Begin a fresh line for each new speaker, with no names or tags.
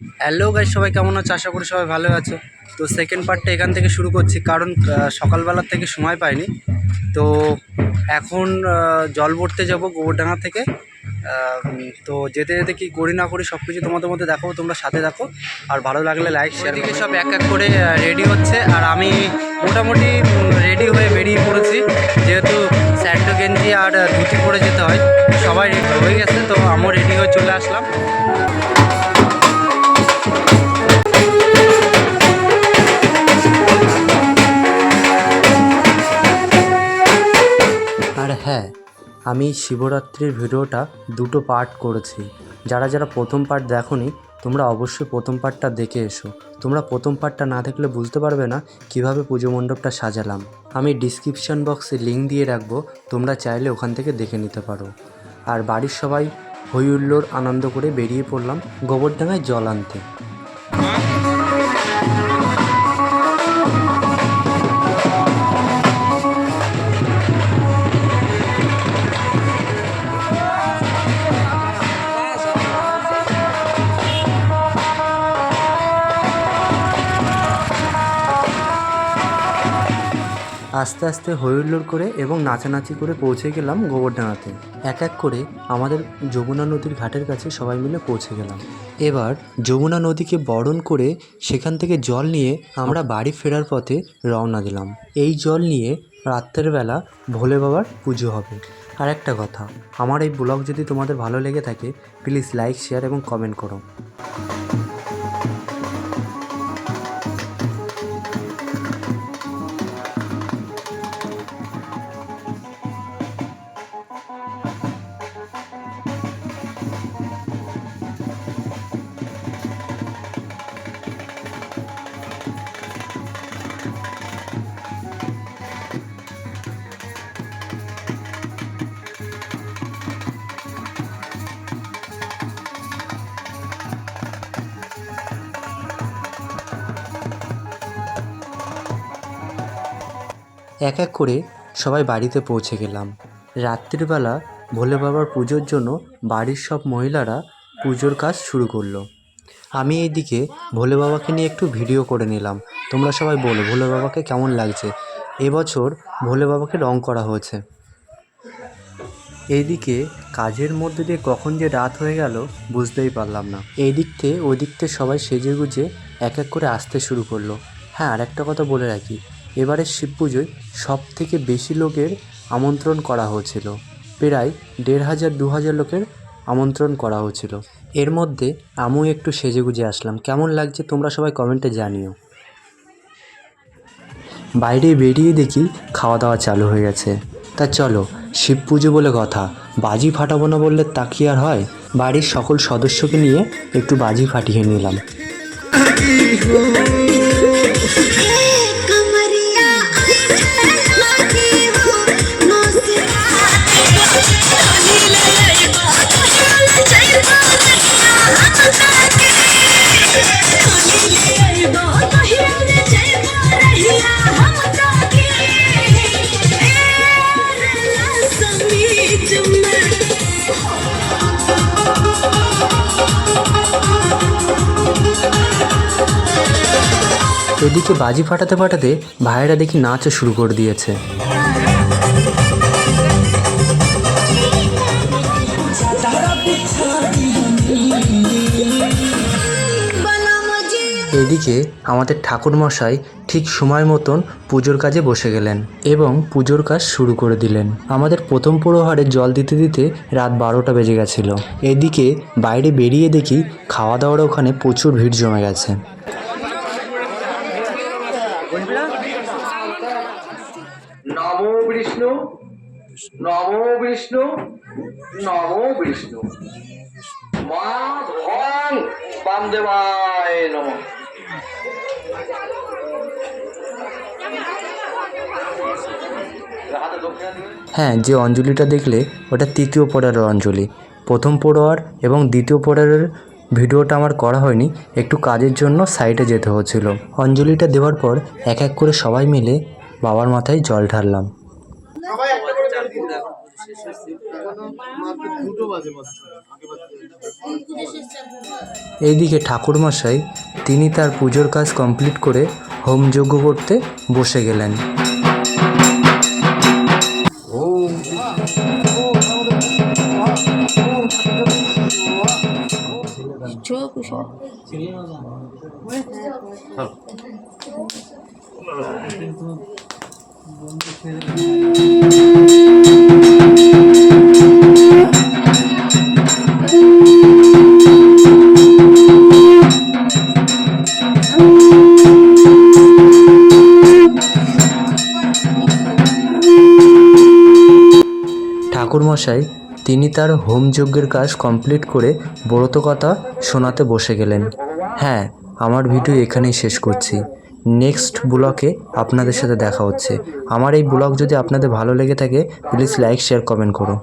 Hello guys, সবাই কেমন আছো? আশা করি সবাই ভালো আছো। তো সেকেন্ড পার্টটা এখান থেকে শুরু করছি, কারণ সকালবেলার থেকে সময় পাইনি। তো এখন জল ভরতে যাব গোবরডাঙ্গা থেকে। তো যেতে যেতে কী করি না করি সব কিছু তোমাদের মধ্যে দেখাবো, তোমরা সাথে দেখো। আর ভালো লাগলে লাইক শেয়ার। দিকে সব এক এক করে রেডি হচ্ছে, আর আমি মোটামুটি রেডি হয়ে বেরিয়ে পড়েছি। যেহেতু স্যান্ডো গেঞ্জি আর ধুতি পরে যেতে হয়, সবাই রেডি হয়ে গেছে, তো আমিও রেডি হয়ে চলে আসলাম। আর হ্যাঁ, আমি শিবরাত্রির ভিডিওটা দুটো পার্ট করেছি। যারা যারা প্রথম পার্ট দেখোনি, তোমরা অবশ্যই প্রথম পার্টটা দেখে এসো। তোমরা প্রথম পার্টটা না দেখলে বুঝতে পারবে না কিভাবে পুজো মণ্ডপটা সাজালাম। আমি ডিসক্রিপশান বক্সে লিঙ্ক দিয়ে রাখবো, তোমরা চাইলে ওখান থেকে দেখে নিতে পারো। আর বাড়ির সবাই হই হুল্লোড় আনন্দ করে বেরিয়ে পড়লাম গোবরডাঙ্গায় জল আনতে। আস্তে আস্তে হইহুল্লোড় করে এবং নাচানাচি করে পৌঁছে গেলাম গোবরডাঙ্গাতে। এক এক করে আমাদের যমুনা নদীর ঘাটের কাছে সবাই মিলে পৌঁছে গেলাম। এবার যমুনা নদীকে বরণ করে সেখান থেকে জল নিয়ে আমরা বাড়ি ফেরার পথে রওনা দিলাম। এই জল নিয়ে রাত্রের বেলা ভোলে বাবার পুজো হবে। আর একটা কথা, আমার এই ব্লগ যদি তোমাদের ভালো লেগে থাকে, প্লিজ লাইক শেয়ার এবং কমেন্ট করো। এক এক করে সবাই বাড়িতে পৌঁছে গেলাম। রাত্রিবেলা ভোলে বাবার পুজোর জন্য বাড়ির সব মহিলারা পুজোর কাজ শুরু করলো। আমি এইদিকে ভোলে বাবাকে নিয়ে একটু ভিডিও করে নিলাম। তোমরা সবাই বলো ভোলে বাবাকে কেমন লাগছে। এবছর ভোলে বাবাকে রং করা হয়েছে। এইদিকে কাজের মধ্যে দিয়ে কখন যে রাত হয়ে গেল বুঝতেই পারলাম না। এই দিক থেকে ওই দিক থেকে সবাই সেজে গুজে এক এক করে আসতে শুরু করলো। হ্যাঁ, আর একটা কথা বলে রাখি, এবারের শিব পুজোয় সব থেকে বেশি লোকের আমন্ত্রণ করা হয়েছিল। প্রায় 1500-2000 লোকের আমন্ত্রণ করা হয়েছিল। এর মধ্যে আমিও একটু সেজে গুজে আসলাম। কেমন লাগছে তোমরা সবাই কমেন্টে জানিও। বাইরে বেরিয়ে দেখি খাওয়া দাওয়া চালু হয়ে গেছে। তা চলো, শিব পুজো বলে কথা, বাজি ফাটাবো না বললে তা কি আর হয়। বাড়ির সকল সদস্যকে নিয়ে একটু বাজি ফাটিয়ে নিলাম। এদিকে বাজি ফাটাতে ফাটাতে ভাইয়েরা দেখি নাচও শুরু করে দিয়েছে। এদিকে আমাদের ঠাকুরমশাই ঠিক সময় মতন পুজোর কাজে বসে গেলেন এবং পুজোর কাজ শুরু করে দিলেন। আমাদের প্রথম প্রহরে জল দিতে দিতে রাত 12টা বেজে গেছিল। এদিকে বাইরে বেরিয়ে দেখি খাওয়া দাওয়ার ওখানে প্রচুর ভিড় জমে গেছে।
নমো বিষ্ণু, নমো বিষ্ণু, নমো বিষ্ণু, মা ভগবান বামদেবায় নমঃ।
হ্যাঁ, যে অঞ্জলিটা দেখলে ওটা তৃতীয় পড়ারের অঞ্জলি। প্রথম পড়োয়ার এবং দ্বিতীয় পড়ারের ভিডিওটা আমার করা হয়নি, একটু কাজের জন্য সাইডে যেতে হচ্ছিল। অঞ্জলিটা দেওয়ার পর এক এক করে সবাই মিলে বাবার মাথায় জল ঢাললাম। এইদিকে ঠাকুরমশাই তিনি তার পুজোর কাজ কমপ্লিট করে হোমযজ্ঞ করতে বসে গেলেন। ঠাকুরমশাই তিনি তার হোমযজ্ঞের কাজ কমপ্লিট করে ব্রতকথা শোনাতে বসে গেলেন। হ্যাঁ, আমার ভিডিও এখানেই শেষ করছি। নেক্সট ব্লগে আপনাদের সাথে দেখা হচ্ছে। আমার এই ব্লগ যদি আপনাদের ভালো লেগে থাকে প্লিজ লাইক শেয়ার কমেন্ট করো।